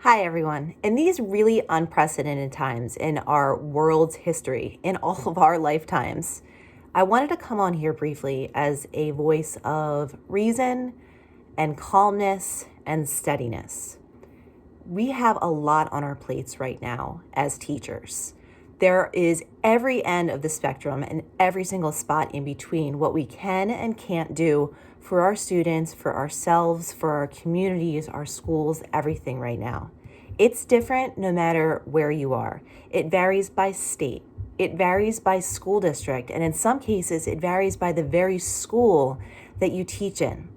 Hi, everyone. In these really unprecedented times in our world's history, in all of our lifetimes, I wanted to come on here briefly as a voice of reason and calmness and steadiness. We have a lot on our plates right now as teachers. There is every end of the spectrum and every single spot in between what we can and can't do for our students, for ourselves, for our communities, our schools, everything right now. It's different no matter where you are. It varies by state. It varies by school district. And in some cases, it varies by the very school that you teach in.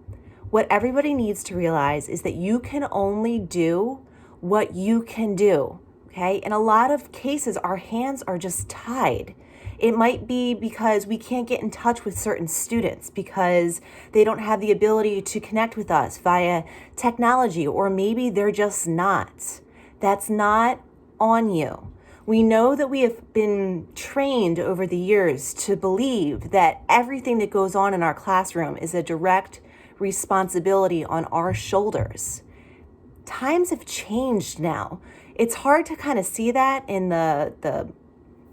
What everybody needs to realize is that you can only do what you can do, okay? In a lot of cases, our hands are just tied. It might be because we can't get in touch with certain students because they don't have the ability to connect with us via technology, or maybe they're just not. That's not on you. We know that we have been trained over the years to believe that everything that goes on in our classroom is a direct responsibility on our shoulders. Times have changed now. It's hard to kind of see that in the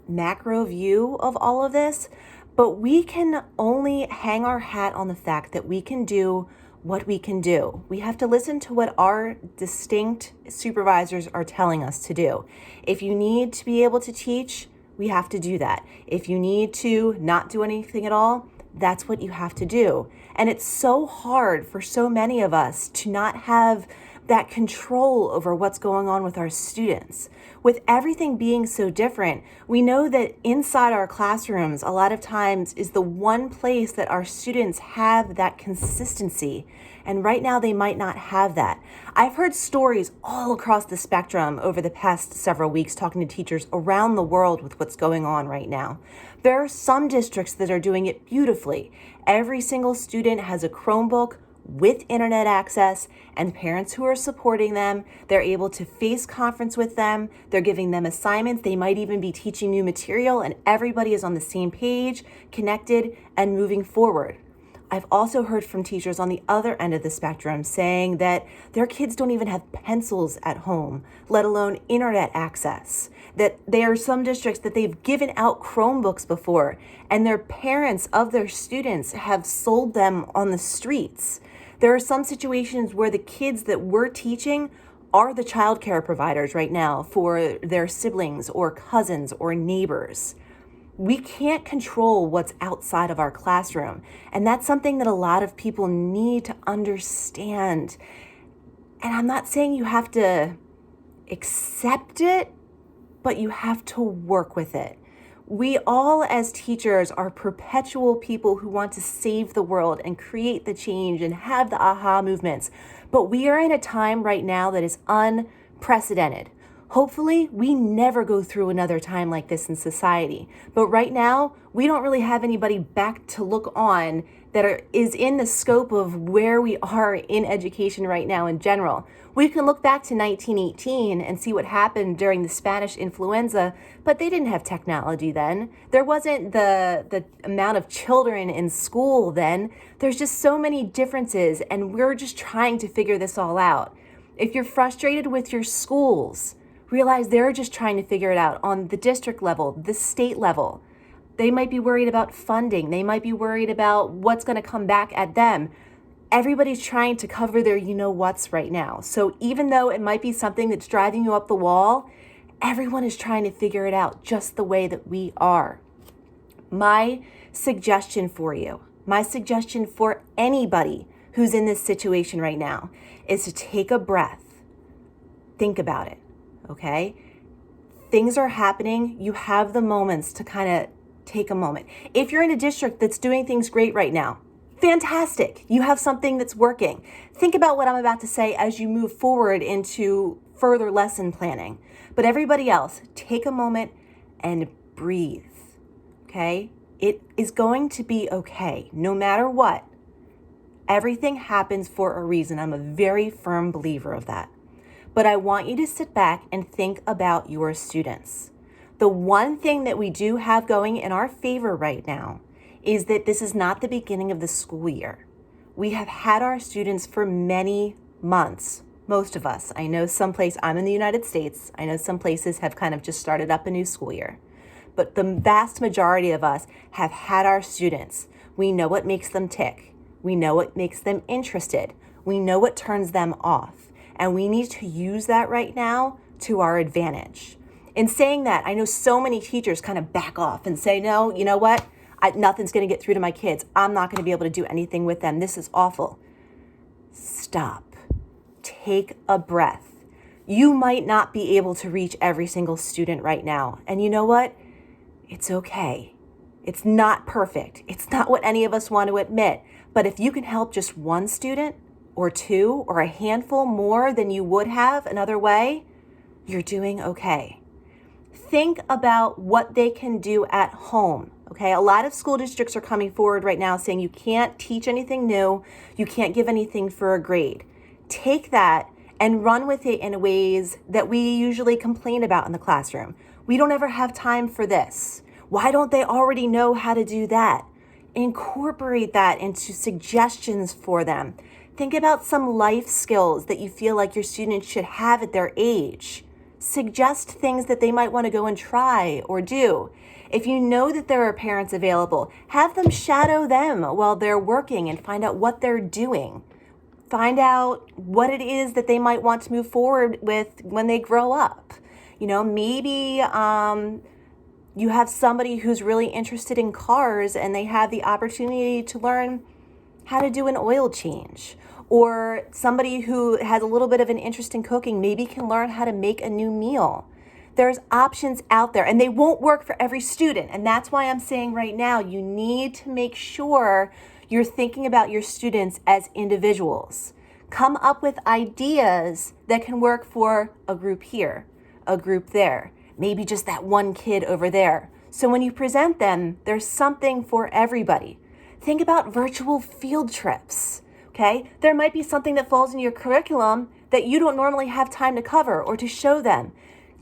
macro view of all of this, but we can only hang our hat on the fact that we can do what we can do. We have to listen to what our distinct supervisors are telling us to do. If you need to be able to teach, we have to do that. If you need to not do anything at all, that's what you have to do. And it's so hard for so many of us to not have that control over what's going on with our students. With everything being so different, we know that inside our classrooms, a lot of times is the one place that our students have that consistency. And right now they might not have that. I've heard stories all across the spectrum over the past several weeks talking to teachers around the world with what's going on right now. There are some districts that are doing it beautifully. Every single student has a Chromebook with internet access and parents who are supporting them. They're able to face conference with them. They're giving them assignments. They might even be teaching new material, and everybody is on the same page, connected, and moving forward. I've also heard from teachers on the other end of the spectrum saying that their kids don't even have pencils at home, let alone internet access. That there are some districts that they've given out Chromebooks before, and their parents of their students have sold them on the streets. There are some situations where the kids that we're teaching are the childcare providers right now for their siblings or cousins or neighbors. We can't control what's outside of our classroom. And that's something that a lot of people need to understand. And I'm not saying you have to accept it, but you have to work with it. We all as teachers are perpetual people who want to save the world and create the change and have the aha movements. But we are in a time right now that is unprecedented. Hopefully, we never go through another time like this in society. But right now, we don't really have anybody back to look on that is in the scope of where we are in education right now in general. We can look back to 1918 and see what happened during the Spanish influenza, but they didn't have technology then. There wasn't the amount of children in school then. There's just so many differences, and we're just trying to figure this all out. If you're frustrated with your schools, realize they're just trying to figure it out on the district level, the state level. They might be worried about funding. They might be worried about what's going to come back at them. Everybody's trying to cover their you-know-whats right now. So even though it might be something that's driving you up the wall, everyone is trying to figure it out just the way that we are. My suggestion for you, my suggestion for anybody who's in this situation right now is to take a breath. Think about it, okay? Things are happening. You have the moments to kind of take a moment. If you're in a district that's doing things great right now, fantastic. You have something that's working. Think about what I'm about to say as you move forward into further lesson planning. But everybody else, take a moment and breathe, okay? It is going to be okay, no matter what. Everything happens for a reason. I'm a very firm believer of that. But I want you to sit back and think about your students. The one thing that we do have going in our favor right now is that this is not the beginning of the school year. We have had our students for many months Most of us. I know I'm in the United States. I know some places have kind of just started up a new school year. But the vast majority of us have had our students. We know what makes them tick. We know what makes them interested. We know what turns them off. And we need to use that right now to our advantage. In saying that, I know so many teachers kind of back off and say, no, you know what? Nothing's going to get through to my kids. I'm not going to be able to do anything with them. This is awful. Stop. Take a breath. You might not be able to reach every single student right now. And you know what? It's okay. It's not perfect. It's not what any of us want to admit. But if you can help just one student or two or a handful more than you would have another way, you're doing okay. Think about what they can do at home. Okay, a lot of school districts are coming forward right now saying you can't teach anything new, you can't give anything for a grade. Take that and run with it in ways that we usually complain about in the classroom. We don't ever have time for this. Why don't they already know how to do that? Incorporate that into suggestions for them. Think about some life skills that you feel like your students should have at their age. Suggest things that they might want to go and try or do. If you know that there are parents available, have them shadow them while they're working and find out what they're doing. Find out what it is that they might want to move forward with when they grow up. Maybe you have somebody who's really interested in cars and they have the opportunity to learn how to do an oil change. Or somebody who has a little bit of an interest in cooking maybe can learn how to make a new meal. There's options out there and they won't work for every student. And that's why I'm saying right now, you need to make sure you're thinking about your students as individuals. Come up with ideas that can work for a group here, a group there, maybe just that one kid over there. So when you present them, there's something for everybody. Think about virtual field trips. Okay, there might be something that falls in your curriculum that you don't normally have time to cover or to show them.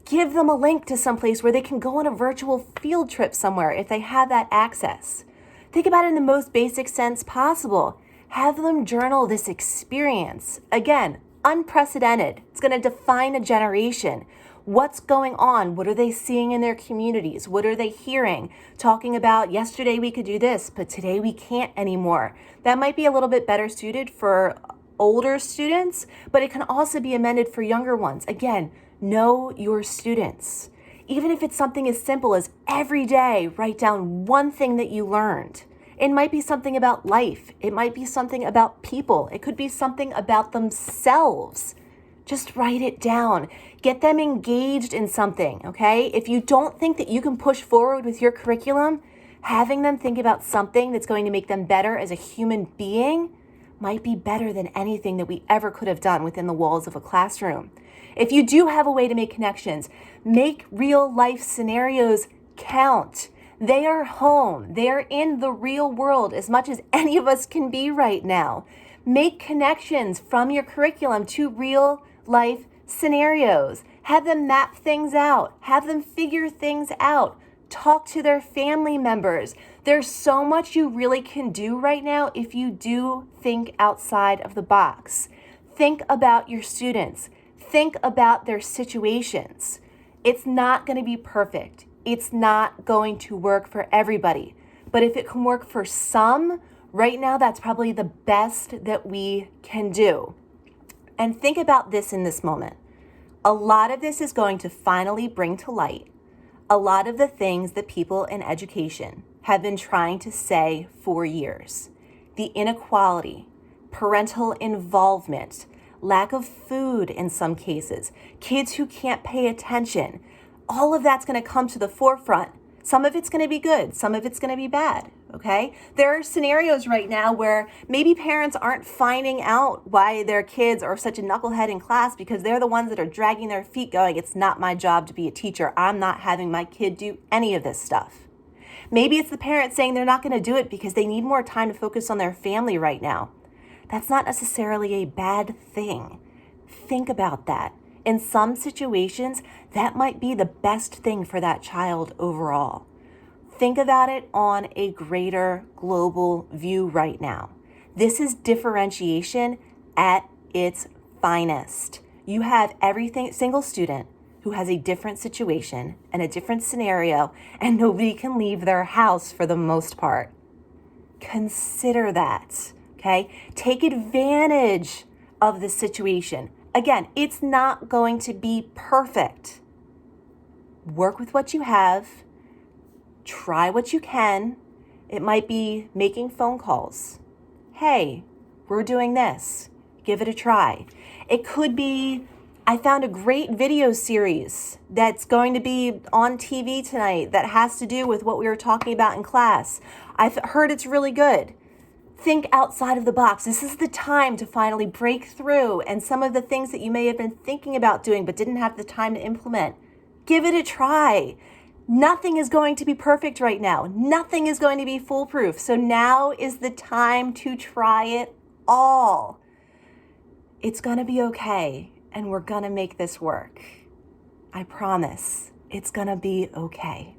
Give them a link to someplace where they can go on a virtual field trip somewhere if they have that access. Think about it in the most basic sense possible. Have them journal this experience. Again, unprecedented. It's going to define a generation. What's going on? What are they seeing in their communities? What are they hearing? Talking about yesterday we could do this, but today we can't anymore. That might be a little bit better suited for older students, but it can also be amended for younger ones. Again, know your students. Even if it's something as simple as every day, write down one thing that you learned. It might be something about life. It might be something about people. It could be something about themselves. Just write it down. Get them engaged in something, okay? If you don't think that you can push forward with your curriculum, having them think about something that's going to make them better as a human being might be better than anything that we ever could have done within the walls of a classroom. If you do have a way to make connections, make real life scenarios count. They are home. They are in the real world as much as any of us can be right now. Make connections from your curriculum to real life scenarios. Have them map things out. Have them figure things out. Talk to their family members. There's so much you really can do right now if you do think outside of the box. Think about your students. Think about their situations. It's not going to be perfect. It's not going to work for everybody. But if it can work for some, right now that's probably the best that we can do. And think about this in this moment. A lot of this is going to finally bring to light a lot of the things that people in education have been trying to say for years. The inequality, parental involvement, lack of food in some cases, kids who can't pay attention. All of that's going to come to the forefront. Some of it's going to be good. Some of it's going to be bad. Okay? There are scenarios right now where maybe parents aren't finding out why their kids are such a knucklehead in class because they're the ones that are dragging their feet going, it's not my job to be a teacher. I'm not having my kid do any of this stuff. Maybe it's the parents saying they're not going to do it because they need more time to focus on their family right now. That's not necessarily a bad thing. Think about that. In some situations, that might be the best thing for that child overall. Think about it on a greater global view right now. This is differentiation at its finest. You have single student who has a different situation and a different scenario, and nobody can leave their house for the most part. Consider that, okay? Take advantage of the situation. Again, it's not going to be perfect. Work with what you have. Try what you can. It might be making phone calls. Hey, we're doing this. Give it a try. It could be, I found a great video series that's going to be on TV tonight that has to do with what we were talking about in class. I've heard it's really good. Think outside of the box. This is the time to finally break through, and some of the things that you may have been thinking about doing but didn't have the time to implement, give it a try. Nothing is going to be perfect right now. Nothing is going to be foolproof. So now is the time to try it all. It's going to be okay, and we're going to make this work. I promise it's going to be okay.